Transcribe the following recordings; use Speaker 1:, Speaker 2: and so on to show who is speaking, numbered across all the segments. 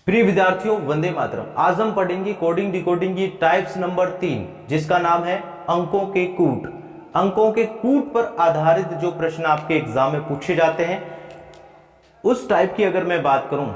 Speaker 1: प्रिय विद्यार्थियों, वंदे मातरम। आज हम पढ़ेंगे कोडिंग डिकोडिंग की टाइप्स नंबर 3, जिसका नाम है अंकों के कूट। अंकों के कूट पर आधारित जो प्रश्न आपके एग्जाम में पूछे जाते हैं, उस टाइप की अगर मैं बात करूं,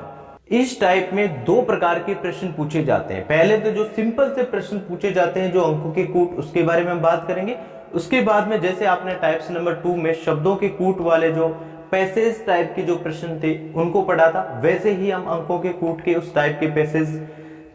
Speaker 1: इस टाइप में दो प्रकार के प्रश्न पूछे जाते हैं। पहले तो जो सिंपल से प्रश्न पूछे जाते हैं जो अंकों के कूट, उसके बारे में हम बात करेंगे। उसके बाद में जैसे आपने टाइप्स नंबर 2 में शब्दों के कूट वाले जो पैसेज टाइप के जो प्रश्न थे उनको पढ़ा था, वैसे ही हम अंकों के कूट के उस टाइप के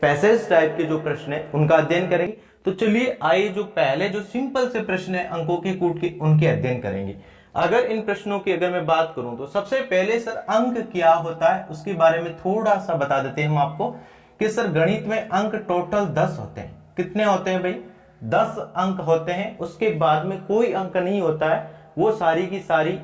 Speaker 1: पैसेज टाइप के जो प्रश्न है उनका अध्ययन करेंगे। तो चलिए आइए, जो पहले जो सिंपल से प्रश्न है अंकों के कूट के, उनके अध्ययन करेंगे। अगर इन प्रश्नों की अगर मैं बात करूं तो सबसे पहले सर अंक क्या होता है उसके बारे में थोड़ा सा बता देते हैं हम आपको कि सर गणित में अंक टोटल 10 होते हैं। कितने होते हैं भाई? 10 अंक होते हैं। उसके बाद में कोई अंक नहीं होता है, वो सारी की सारी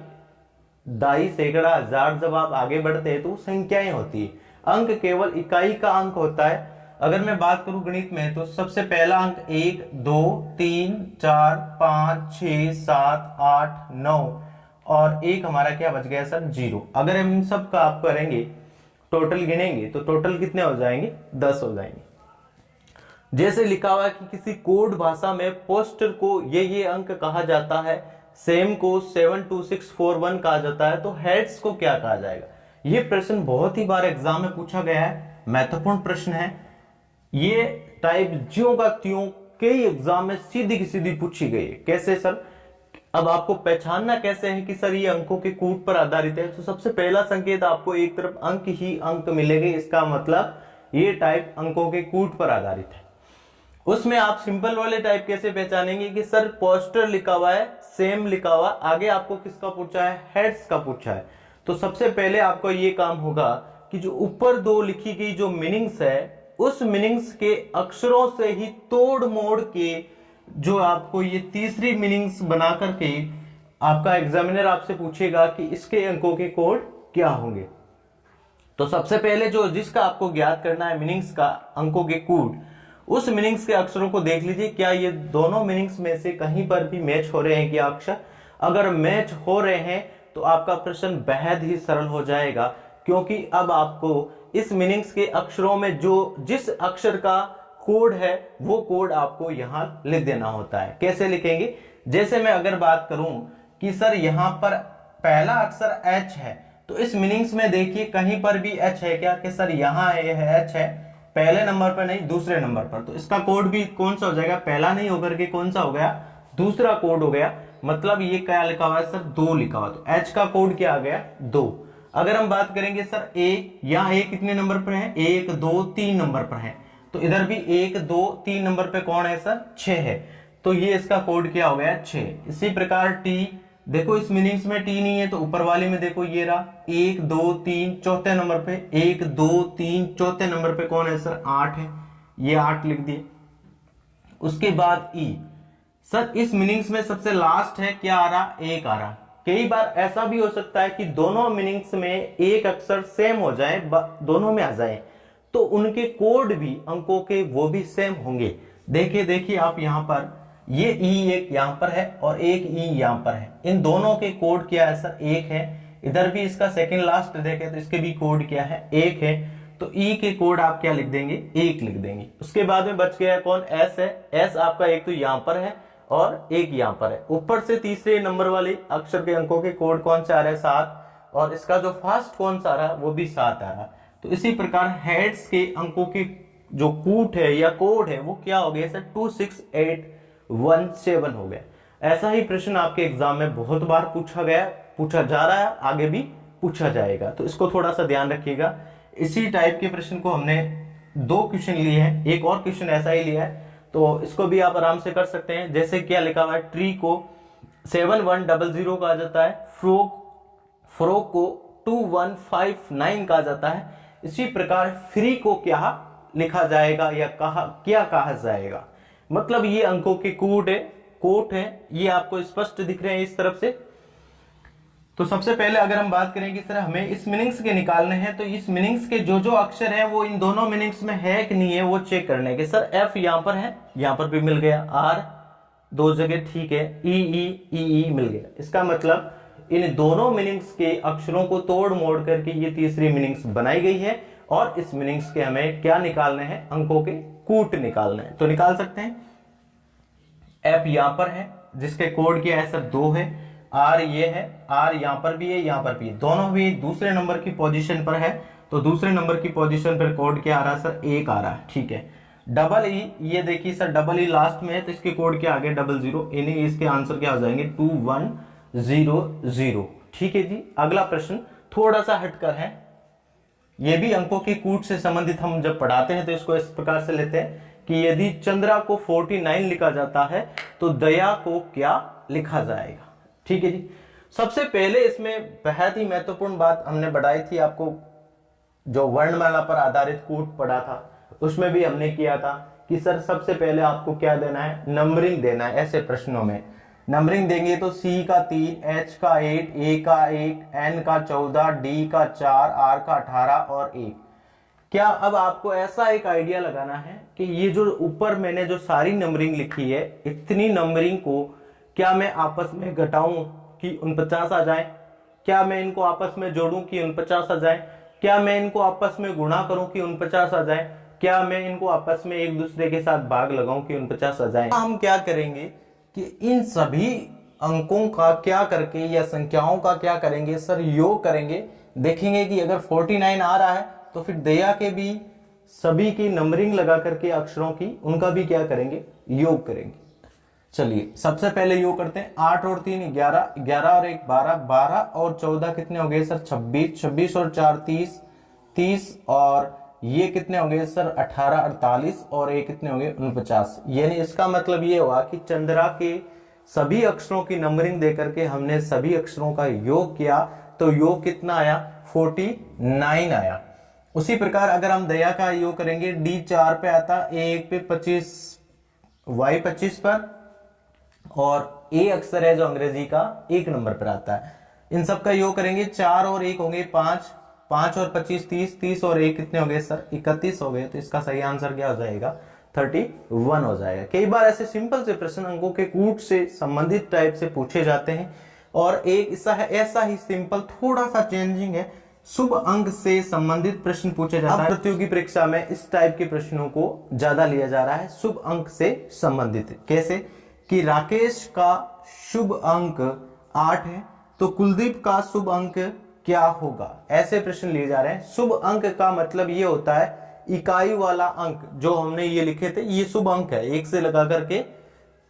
Speaker 1: दाई सैकड़ा हजार जब आप आगे बढ़ते हैं तो संख्याएं होती है। अंक केवल इकाई का अंक होता है। अगर मैं बात करूं गणित में तो सबसे पहला अंक 1 2 3 4 5 6 7 8 9 और एक हमारा क्या बच गया सर? 0। अगर हम इन सब का आप करेंगे टोटल गिनेंगे तो टोटल कितने हो जाएंगे? 10 हो जाएंगे। जैसे लिखा हुआ है कि किसी कोड भाषा में पोस्टर को ये अंक कहा जाता है, सेम को 72641 कहा जाता है, तो हेड्स को क्या कहा जाएगा? ये प्रश्न बहुत ही बार एग्जाम में पूछा गया है, महत्वपूर्ण प्रश्न है। ये टाइप ज्यों का त्यों कई एग्जाम में सीधी की सीधी पूछी गई है। कैसे सर? अब आपको पहचानना कैसे है कि सर ये अंकों के कूट पर आधारित है? तो सबसे पहला संकेत आपको एक तरफ अंक ही अंक मिलेंगे, इसका मतलब ये टाइप अंकों के कूट पर आधारित है। उसमें आप सिंपल वाले टाइप कैसे पहचानेंगे कि सर पोस्टर लिखा हुआ है, सेम लिखा हुआ, आगे आपको किसका पूछा है? हेड्स का पूछा है। तो सबसे पहले आपको ये काम होगा कि जो ऊपर दो लिखी गई जो मीनिंग्स है, उस मीनिंग्स के अक्षरों से ही तोड़ मोड़ के जो आपको ये तीसरी मीनिंग्स बना करके आपका एग्जामिनर आपसे पूछेगा कि इसके अंकों के कोड क्या होंगे। तो सबसे पहले जो जिसका आपको ज्ञात करना है मीनिंग्स का अंकों के कोड, उस मीनिंग्स के अक्षरों को देख लीजिए, क्या ये दोनों मीनिंग्स में से कहीं पर भी मैच हो रहे हैं क्या अक्षर? अगर मैच हो रहे हैं तो आपका प्रश्न बेहद ही सरल हो जाएगा, क्योंकि अब आपको इस मीनिंग्स के अक्षरों में जो जिस अक्षर का कोड है वो कोड आपको यहां लिख देना होता है। कैसे लिखेंगे? जैसे मैं अगर बात करूं कि सर यहां पर पहला अक्षर H है, तो इस मीनिंग्स में देखिए कहीं पर भी H है क्या? कि सर यहां H है, पहले नंबर पर नहीं दूसरे नंबर पर, तो इसका कोड भी कौन सा हो जाएगा? पहला नहीं होकर के कौन सा हो गया? दूसरा कोड हो गया। मतलब ये क्या लिखा हुआ है सर? 2 लिखा हुआ, तो H का कोड क्या आ गया? 2। अगर हम बात करेंगे सर A, यहाँ A कितने नंबर पर है? 1 2 3 नंबर पर है, तो इधर भी 1 2 3 नंबर पे कौन है सर? 6 है, तो ये इसका कोड क्या हो गया? 6। इसी प्रकार T, देखो इस मीनिंग्स में T नहीं है, तो ऊपर वाले में देखो ये रहा 1 2 3 चौथे नंबर पे, 1 2 3 चौथे नंबर पे कौन है सर? 8 है, ये 8 लिख दिए। उसके बाद E, सर इस मीनिंग्स में सबसे लास्ट है क्या आ रहा? 1 आ रहा। कई बार ऐसा भी हो सकता है कि दोनों मीनिंग्स में एक अक्षर सेम हो जाए, दोनों में आ जाए, तो उनके कोड भी अंकों के वो भी सेम होंगे। देखिए आप यहां पर ये ई एक यहां पर है और एक ई यहां पर है, इन दोनों के कोड क्या है सर? 1 है। इधर भी इसका सेकंड लास्ट देखें तो इसके भी कोड क्या है? 1 है। तो ई के कोड आप क्या लिख देंगे? 1 लिख देंगे। उसके बाद में बच गया कौन? एस है। एस आपका एक तो यहां पर है और एक यहां पर है। ऊपर से तीसरे नंबर वाले अक्षर के अंकों के कोड कौन से आ रहे हैं? 7, और इसका जो फर्स्ट कौन सा आ रहा है? वो भी 7 आ रहा है। तो इसी प्रकार हेड्स के अंकों के जो कूट है या कोड है वो क्या हो गया सर? 26817 हो गया। ऐसा ही प्रश्न आपके एग्जाम में बहुत बार पूछा गया, पूछा जा रहा है, आगे भी पूछा जाएगा, तो इसको थोड़ा सा ध्यान रखिएगा। इसी टाइप के प्रश्न को हमने 2 क्वेश्चन लिए हैं, एक और क्वेश्चन ऐसा ही लिया है, तो इसको भी आप आराम से कर सकते हैं। जैसे क्या लिखा हुआ है? ट्री को 7100 कहा जाता है, फ्रॉक को 2159 कहा जाता है। इसी प्रकार फ्री को क्या लिखा जाएगा या क्या कहा जाएगा? मतलब ये अंकों के कोट है, ये आपको स्पष्ट दिख रहे हैं इस तरफ से। तो सबसे पहले अगर हम बात करें कि सर हमें इस मीनिंग्स के निकालने हैं, तो इस मीनिंग्स के जो अक्षर है वो इन दोनों मीनिंग्स में है कि नहीं है वो चेक करने के। सर एफ यहां पर है, यहां पर भी मिल गया, आर 2 जगह ठीक है, ई मिल गया। इसका मतलब इन दोनों मीनिंग्स के अक्षरों को तोड़ मोड़ करके ये तीसरी मीनिंग्स बनाई गई है और इस मीनिंग्स के हमें क्या निकालने हैं, अंकों के कूट निकालने हैं। तो निकाल सकते हैं। एफ यहां पर है जिसके कोड क्या है सर 2 है, आर ये है, आर यहां पर भी है, यहां पर भी है, दोनों भी दूसरे नंबर की पोजीशन पर है। तो दूसरे नंबर की पोजीशन पर कोड क्या आ रहा है सर 1 आ रहा है, ठीक है। डबल ई, ये देखिए सर डबल ई लास्ट में है तो इसके कोड क्या आ गया 00, यानी इसके आंसर क्या हो जाएंगे 2100, ठीक है जी। अगला प्रश्न थोड़ा सा हटकर है, ये भी अंकों के कूट से संबंधित। हम जब पढ़ाते हैं तो इसको इस प्रकार से लेते हैं कि यदि चंद्रा को 49 लिखा जाता है तो दया को क्या लिखा जाएगा, ठीक है जी। सबसे पहले इसमें बेहद ही महत्वपूर्ण बात हमने बढ़ाई थी, आपको जो वर्णमाला पर आधारित कूट पढ़ा था उसमें भी हमने किया था कि सर सबसे पहले आपको क्या देना है, नंबरिंग देना है। ऐसे प्रश्नों में नंबरिंग देंगे तो C का 3, H का 8, A का 1, N का 14, D का 4, R का 18 और 1। क्या अब आपको ऐसा एक आइडिया लगाना है कि ये जो ऊपर मैंने जो सारी नंबरिंग लिखी है, इतनी नंबरिंग को क्या मैं आपस में घटाऊं कि 49 आ जाए, क्या मैं इनको आपस में जोड़ूं कि 49 आ जाए, क्या मैं इनको आपस में गुणा करूं कि 49 आ जाए, क्या मैं इनको आपस में एक दूसरे के साथ भाग लगाऊं कि 49 आ जाए। हम क्या करेंगे कि इन सभी अंकों का क्या करके या संख्याओं का क्या करेंगे सर, योग करेंगे। देखेंगे कि अगर 49 आ रहा है तो फिर दया के भी सभी की नंबरिंग लगा करके अक्षरों की उनका भी क्या करेंगे, योग करेंगे। चलिए सबसे पहले योग करते हैं। 8 और 3 11, 11 और 1 12, 12 और 14 कितने हो गए सर 26, 26 और 4 30, 30 और ये कितने हो गए सर 18, 48 और ये कितने हो गए 49। यानी इसका मतलब ये हुआ कि चंद्रा के सभी अक्षरों की नंबरिंग देकर के हमने सभी अक्षरों का योग किया तो योग कितना आया 49 आया। उसी प्रकार अगर हम दया का योग करेंगे, D 4 पे आता, A 1 पे 25, Y 25 पर और A अक्षर है जो अंग्रेजी का 1 नंबर पर आता है। इन सब का योग करेंगे, 4 और 1 होंगे 5, 5 और 25 30, 30 और 1 कितने हो गए सर 31 हो गए। तो इसका सही आंसर क्या हो जाएगा 31 हो जाएगा। कई बार ऐसे सिंपल से प्रश्न अंकों के कूट से संबंधित टाइप से पूछे जाते हैं। और एक ऐसा ही सिंपल थोड़ा सा चेंजिंग है, शुभ अंक से संबंधित प्रश्न पूछे जाता है। प्रतियोगी परीक्षा में इस टाइप के प्रश्नों को ज्यादा लिया जा रहा है, शुभ अंक से संबंधित। कैसे कि राकेश का शुभ अंक 8 है तो कुलदीप का शुभ अंक क्या होगा, ऐसे प्रश्न लिए जा रहे हैं। शुभ अंक का मतलब ये होता है इकाई वाला अंक, जो हमने ये लिखे थे ये शुभ अंक है। 1 से लगा करके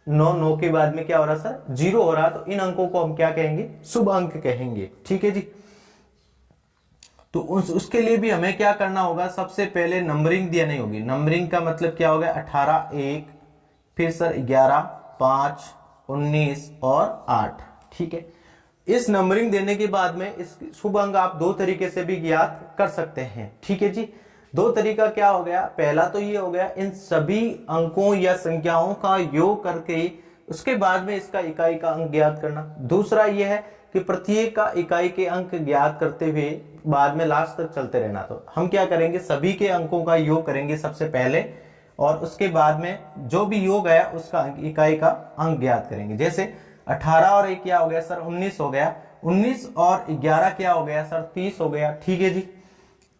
Speaker 1: 9 के बाद में क्या हो रहा सर 0 हो रहा, तो इन अंकों को हम क्या कहेंगे शुभ अंक कहेंगे, ठीक है जी। तो उसके लिए भी हमें क्या करना होगा, सबसे पहले नंबरिंग दिया नहीं होगी। नंबरिंग का मतलब क्या हो गया 18 1, फिर सर 11 5 19 और 8, ठीक है। इस नंबरिंग देने के बाद में इस शुभ अंक आप 2 तरीके से भी ज्ञात कर सकते हैं, ठीक है जी। 2 तरीका क्या हो गया, पहला तो ये हो गया इन सभी अंकों या संख्याओं का योग करके उसके बाद में इसका इकाई का अंक ज्ञात करना। दूसरा ये है कि प्रत्येक का इकाई के अंक ज्ञात करते हुए बाद में लास्ट तक चलते रहना। तो हम क्या करेंगे, सभी के अंकों का योग करेंगे सबसे पहले और उसके बाद में जो भी योग आया उसका इकाई का अंक ज्ञात करेंगे। जैसे 18 और 1 क्या हो गया सर 19 हो गया, 19 और 11 क्या हो गया सर 30 हो गया, ठीक है जी।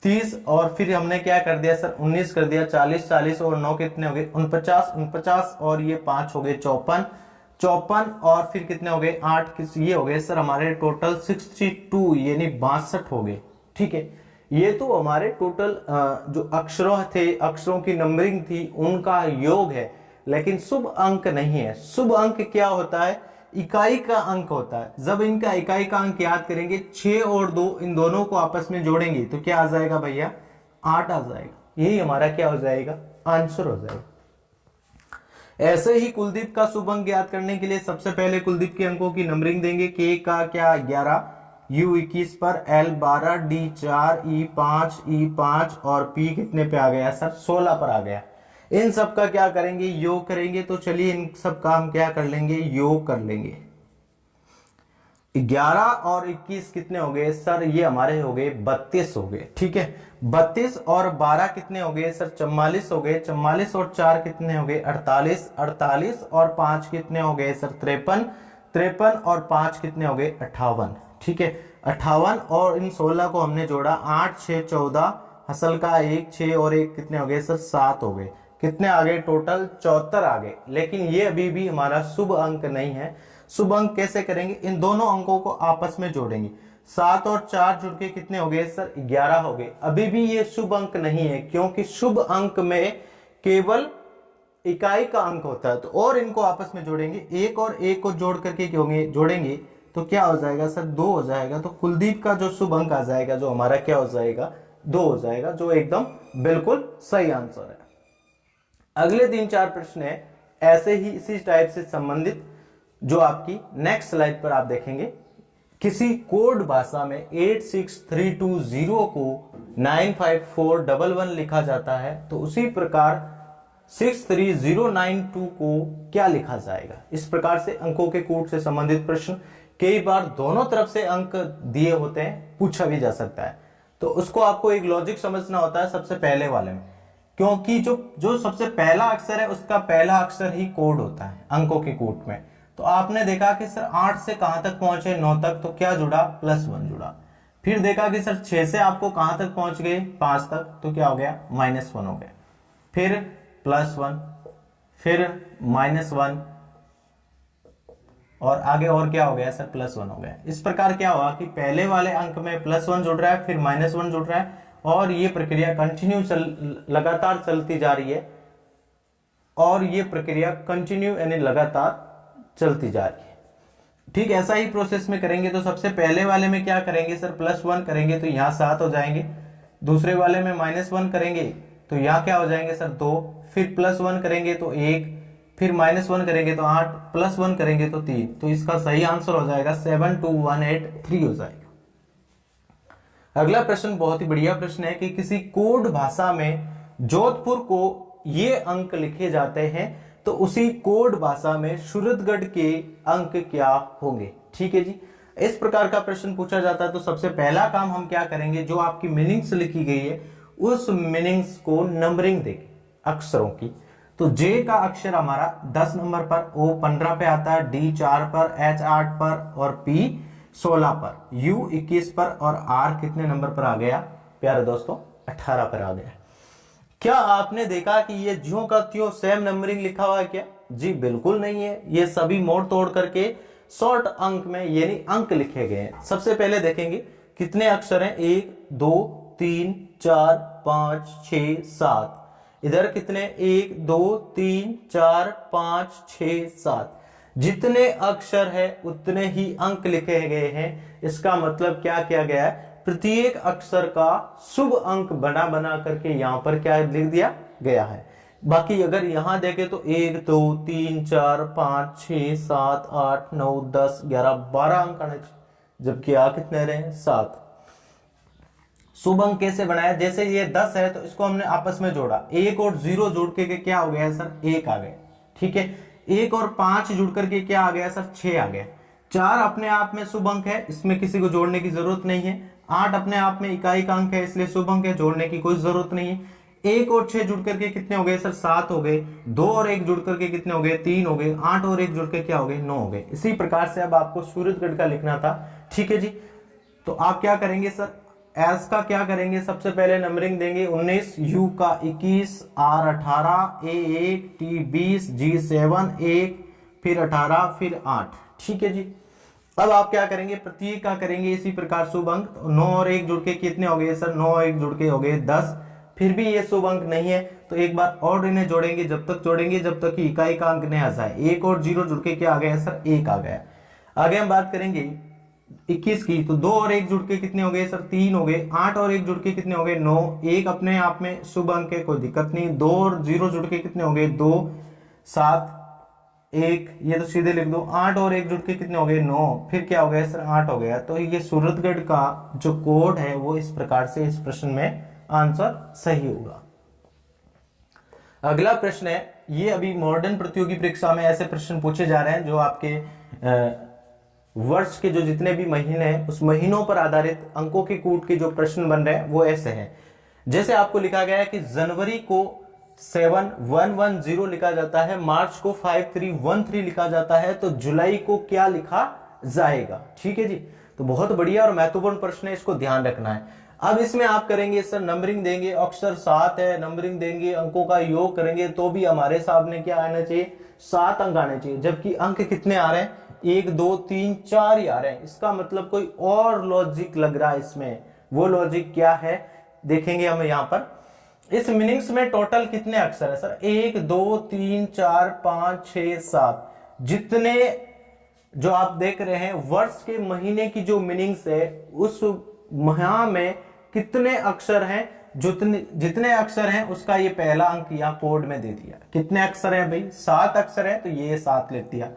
Speaker 1: 30 और फिर हमने क्या कर दिया सर 19 कर दिया, 40 40 और 9 कितने हो गए 49, 49 और ये 5 हो गए 54, 54 और फिर कितने हो गए 8, ये हो गए सर हमारे टोटल 62 यानी 62 हो गए, ठीक है। ये तो हमारे टोटल जो अक्षरों थे, अक्षरों की नंबरिंग थी उनका योग है, लेकिन शुभ अंक नहीं है। शुभ अंक क्या होता है, इकाई का अंक होता है। जब इनका इकाई का अंक याद करेंगे 6 और 2 इन दोनों को आपस में जोड़ेंगे तो क्या आ जाएगा भैया 8 आ जाएगा। यही हमारा क्या हो जाएगा आंसर हो जाएगा। ऐसे ही कुलदीप का शुभ अंक याद करने के लिए सबसे पहले कुलदीप के अंकों की नंबरिंग देंगे। के का क्या 11, यू 21 पर, एल 12, डी 4, ई 5, ई 5 और पी कितने पे आ गया सर 16 पर आ गया। इन सब का क्या करेंगे योग करेंगे। तो चलिए इन सब का हम क्या कर लेंगे योग कर लेंगे। 11 और 21 कितने हो गए सर, ये हमारे हो गए 32 हो गए, ठीक है। 32 और 12 कितने हो गए सर 44 हो गए, 44 और 4 कितने हो गए 48, 48 और 5 कितने हो गए सर 53, 53 और 5 कितने हो गए 58, ठीक है। 58 और इन 16 को हमने जोड़ा 8 6 14 हसल का 1 6 और 1 कितने हो गए सर 7 हो गए। कितने आ गए टोटल 74 आ गए। लेकिन ये अभी भी हमारा शुभ अंक नहीं है। शुभ अंक कैसे करेंगे, इन दोनों अंकों को आपस में जोड़ेंगे। 7 और 4 जुड़ के कितने हो गए सर 11 हो गए। अभी भी ये शुभ अंक नहीं है, क्योंकि शुभ अंक में केवल इकाई का अंक होता है। तो और इनको आपस में जोड़ेंगे, एक और एक को जोड़ करके जोड़ेंगे तो क्या हो जाएगा सर 2 हो जाएगा। तो कुलदीप का जो शुभ अंक आ जाएगा, जो हमारा क्या हो जाएगा 2 हो जाएगा, जो एकदम बिल्कुल सही आंसर है। अगले 3-4 प्रश्न है ऐसे ही इसी टाइप से संबंधित, जो आपकी नेक्स्ट स्लाइड पर आप देखेंगे। किसी कोड भाषा में 86320 को 95411 लिखा जाता है, तो उसी प्रकार 63092 को क्या लिखा जाएगा। इस प्रकार से अंकों के कूट से संबंधित प्रश्न कई बार दोनों तरफ से अंक दिए होते हैं, पूछा भी जा सकता है। तो उसको आपको एक लॉजिक समझना होता है सबसे पहले वाले में, क्योंकि जो सबसे पहला अक्षर है उसका पहला अक्षर ही कोड होता है अंकों के कूट में। तो आपने देखा कि सर 8 से कहां तक पहुंचे 9 तक, तो क्या जुड़ा +1 जुड़ा। फिर देखा कि सर 6 से आपको कहां तक पहुंच गए 5 तक, तो क्या हो गया -1 हो गया। फिर +1, फिर -1 और आगे और क्या हो गया सर +1 हो गया। इस प्रकार क्या हुआ कि पहले वाले अंक में +1 जुड़ रहा है, फिर -1 जुड़ रहा है, और ये प्रक्रिया कंटिन्यू लगातार चलती जा रही है। और ये प्रक्रिया कंटिन्यू यानी लगातार चलती जा रही है। ठीक ऐसा ही प्रोसेस में करेंगे। तो सबसे पहले वाले में क्या करेंगे सर +1 करेंगे तो यहाँ 7 हो जाएंगे। दूसरे वाले में -1 करेंगे तो यहाँ क्या हो जाएंगे सर 2, फिर +1 करेंगे तो 1, फिर -1 करेंगे तो 8, +1 करेंगे तो 3। तो इसका सही आंसर हो जाएगा 72183 हो जाएगा। अगला प्रश्न बहुत ही बढ़िया प्रश्न है कि किसी कोड भाषा में जोधपुर को ये अंक लिखे जाते हैं, तो उसी कोड भाषा में सूरतगढ़ के अंक क्या होंगे। ठीक है जी, इस प्रकार का प्रश्न पूछा जाता है। तो सबसे पहला काम हम क्या करेंगे, जो आपकी मीनिंग्स लिखी गई है उस मीनिंग्स को नंबरिंग देंगे अक्षरों की। तो जे का अक्षर हमारा 10 नंबर पर, ओ 15 पे आता है, डी 4 पर, एच 8 पर और पी 16 पर, यू 21 पर और आर कितने नंबर पर आ गया प्यारे दोस्तों 18 पर आ गया। क्या आपने देखा कि ये ज्यों का त्यों सेम नंबरिंग लिखा हुआ है क्या? जी बिल्कुल नहीं है। ये सभी मोड़ तोड़ करके शॉर्ट अंक में यानी अंक लिखे गए हैं। सबसे पहले देखेंगे कितने अक्षर हैं, 1 2 3 4 5 6 7। इधर कितने 1 2 3 4 5 6 7। जितने अक्षर है उतने ही अंक लिखे गए हैं। इसका मतलब क्या किया गया है, प्रत्येक अक्षर का शुभ अंक बना बना करके यहां पर क्या लिख दिया गया है। बाकी अगर यहां देखें तो 1 2 3 4 5 6 7 8 9 10 11 12 अंक आने, जबकि आ कितने रहे 7। शुभ अंक कैसे बनाया, जैसे ये 10 है तो इसको हमने आपस में जोड़ा, 1 और 0 जोड़ के क्या हो गया सर 1 आ गया। ठीक है, 1 और 5 जुड़ करके क्या आ गया सर 6 आ गया। 4 अपने आप में शुभ अंक है, इसमें किसी को जोड़ने की जरूरत नहीं है। 8 अपने आप में इकाई का अंक है, इसलिए शुभ अंक है, जोड़ने की कोई जरूरत नहीं है। 1 और 6 जुड़ करके कितने हो गए सर 7 हो गए। 2 और 1 जुड़ करके कितने हो गए 3 हो गए। 8 और 1 जुड़ के क्या हो गए 9 हो गए। इसी प्रकार से अब आपको सूरतगढ़ का लिखना था। ठीक है जी, तो आप क्या करेंगे सर, एस का क्या करेंगे, सबसे पहले नंबरिंग देंगे 19, यू का 21, आर 18, ए 1, टी 20, जी 7 1, फिर 18, फिर 8। ठीक है जी, अब आप क्या करेंगे, प्रत्येक का करेंगे इसी प्रकार शुभ अंक। 9 और 1 जुड़ के कितने हो गए सर 9 और 1 जुड़ के हो गए 10। फिर भी ये शुभ अंक नहीं है, तो एक बार और इन्हें जोड़ेंगे, जब तक जोड़ेंगे जब तक कि इकाई का अंक नहीं आ जाए। 1 और 0 जुड़ के क्या आ गया सर 1 आ गया। आगे हम बात करेंगे 21 की, तो 2 और 1 जुड़ के कितने हो गए सर 3 हो गए। 8 और 1 जुड़ के कितने हो गए 9। 1 अपने आप में शुभ अंक है, कोई दिक्कत नहीं। 2 और 0 जुड़ के कितने हो गए 2 7 1, ये तो सीधे लिख दो। 8 और 1 जुड़ के कितने हो गए 9, फिर क्या हो गया सर 8 हो गया। तो ये सूरतगढ़ का जो कोड है वो इस प्रकार से इस प्रश्न में आंसर सही होगा। अगला प्रश्न है, ये अभी मॉडर्न प्रतियोगी परीक्षा में ऐसे प्रश्न पूछे जा रहे हैं जो आपके वर्ष के जो जितने भी महीने हैं उस महीनों पर आधारित अंकों के कूट के जो प्रश्न बन रहे हैं वो ऐसे हैं। जैसे आपको लिखा गया है कि जनवरी को 7110 लिखा जाता है, मार्च को 5313 लिखा जाता है, तो जुलाई को क्या लिखा जाएगा। ठीक है जी, तो बहुत बढ़िया और महत्वपूर्ण प्रश्न है, इसको ध्यान रखना है। अब इसमें आप करेंगे सर नंबरिंग देंगे, अक्षर 7 है, नंबरिंग देंगे, अंकों का योग करेंगे तो भी हमारे सामने क्या आना चाहिए, 7 अंक आने चाहिए। जबकि अंक कितने आ रहे हैं, 1 2 3 4 ही आ रहे हैं। इसका मतलब कोई और लॉजिक लग रहा है इसमें। वो लॉजिक क्या है देखेंगे हम यहाँ पर। इस मीनिंग्स में टोटल कितने अक्षर है सर, 1 2 3 4 5 6 7। जितने जो आप देख रहे हैं वर्ष के महीने की जो मीनिंग्स है उस माह में कितने अक्षर हैं, जितने अक्षर हैं उसका ये पहला अंक यहाँ कोड में दे दिया। कितने अक्षर हैं भाई, 7 अक्षर हैं तो ये 7 लिख दिया।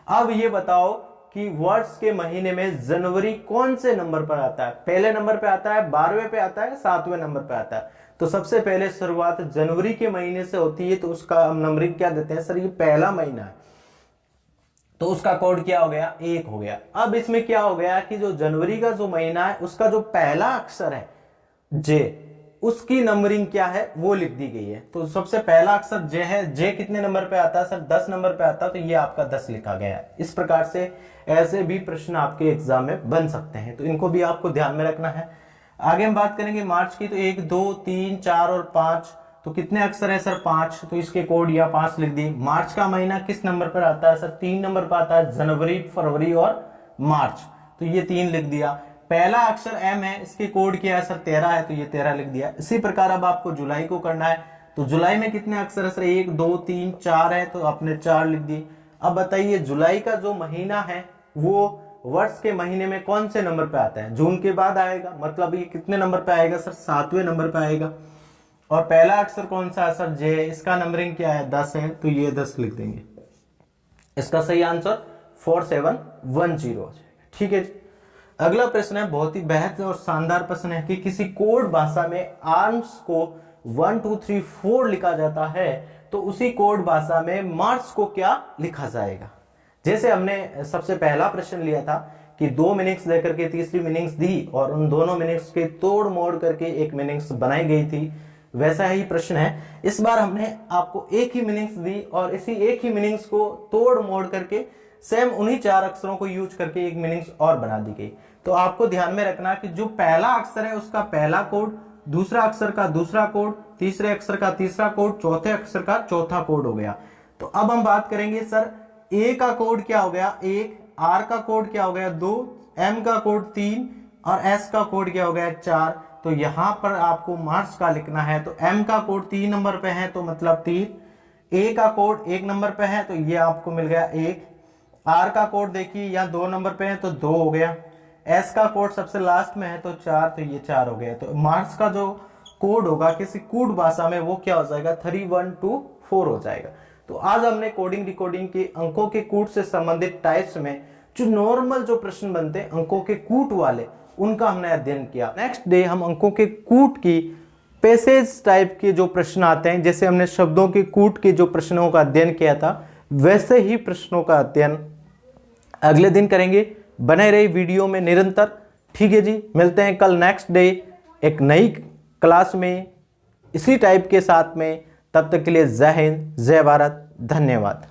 Speaker 1: अब ये बताओ कि वर्ष के महीने में जनवरी कौन से नंबर पर आता है, पहले नंबर पे आता है, 12वें पे आता है, 7वें नंबर पे आता है। तो सबसे पहले शुरुआत जनवरी के महीने से होती है, तो उसका हम नंबरिंग क्या देते हैं सर, ये पहला महीना है तो उसका कोड क्या हो गया, 1 हो गया। अब इसमें क्या हो गया कि जो जनवरी का जो महीना है उसका जो पहला अक्षर है जे, उसकी नंबरिंग क्या है वो लिख दी गई है। तो सबसे पहला अक्षर जे है, जे कितने नंबर पे आता है सर, 10 नंबर पे आता है, तो ये आपका 10 लिखा गया है। इस प्रकार से ऐसे भी प्रश्न आपके एग्जाम में बन सकते हैं, तो इनको भी आपको ध्यान में रखना है। आगे हम बात करेंगे मार्च की, तो 1 2 3 4 और 5, तो कितने अक्षर है सर, 5, तो इसके कोड या 5 लिख दी। मार्च का महीना किस नंबर पर आता है सर, 3 नंबर पर आता है, जनवरी फरवरी और मार्च, तो ये 3 लिख दिया। पहला अक्षर एम है, इसके कोड क्या है सर, 13 है, तो ये 13 लिख दिया। इसी प्रकार अब आपको जुलाई को करना है, तो जुलाई में कितने अक्षर है सर, 1 2 3 4 है, तो आपने 4 लिख दी। अब बताइए जुलाई का जो महीना है वो वर्ष के महीने में कौन से नंबर पे आता है, जून के बाद आएगा, मतलब ये कितने नंबर पे आएगा सर, 7वें नंबर पे आएगा। और पहला अक्षर कौन सा है सर, जे, इसका नंबरिंग क्या है, 10 है, तो ये 10 लिख देंगे। इसका सही आंसर 4710 हो जाएगा। ठीक है जी। अगला प्रश्न है बहुत ही बेहद और शानदार प्रश्न है कि किसी कोड भाषा में आर्म्स को 1 2 3 4 लिखा जाता है तो उसी कोड भाषा में मार्च को क्या लिखा जाएगा। जैसे हमने सबसे पहला प्रश्न लिया था कि 2 मीनिंग्स देकर के तीसरी मीनिंग्स दी और उन दोनों मीनिंग्स के तोड़ मोड़ करके एक मीनिंग्स बनाई गई थी, वैसा ही प्रश्न है। इस बार हमने आपको एक ही मीनिंग्स दी और इसी एक ही मीनिंग्स को तोड़ मोड़ करके सेम उन्हीं 4 अक्षरों को यूज करके एक मीनिंग्स और बना दी गई। तो आपको ध्यान में रखना कि जो पहला अक्षर है उसका पहला कोड, दूसरा अक्षर का दूसरा कोड, तीसरे अक्षर का तीसरा कोड, चौथे अक्षर का चौथा कोड हो गया। तो अब हम बात करेंगे सर ए का कोड क्या हो गया, 1, आर का कोड क्या हो गया, 2, एम का कोड 3 और एस का कोड क्या हो गया, 4। तो यहां पर आपको मार्च का लिखना है, तो एम का कोड 3 नंबर पे है तो मतलब 3, ए का कोड 1 नंबर पे है तो ये आपको मिल गया 1, आर का कोड देखिए यहाँ 2 नंबर पे है तो 2 हो गया, एस का कोड सबसे लास्ट में है तो 4, तो ये 4 हो गया। तो मार्च का जो कोड होगा किसी कूट भाषा में वो क्या हो जाएगा, 3124 हो जाएगा। तो आज हमने कोडिंग डिकोडिंग के अंकों के कूट से संबंधित टाइप्स में जो नॉर्मल जो प्रश्न बनते हैं अंकों के कूट वाले, उनका हमने अध्ययन किया। नेक्स्ट डे हम अंकों के कूट की पैसेज टाइप के जो प्रश्न आते हैं, जैसे हमने शब्दों के कूट के जो प्रश्नों का अध्ययन किया था वैसे ही प्रश्नों का अध्ययन अगले दिन करेंगे। बने रही वीडियो में निरंतर। ठीक है जी, मिलते हैं कल नेक्स्ट डे एक नई क्लास में इसी टाइप के साथ में। तब तक के लिए जय हिंद, जय भारत, धन्यवाद।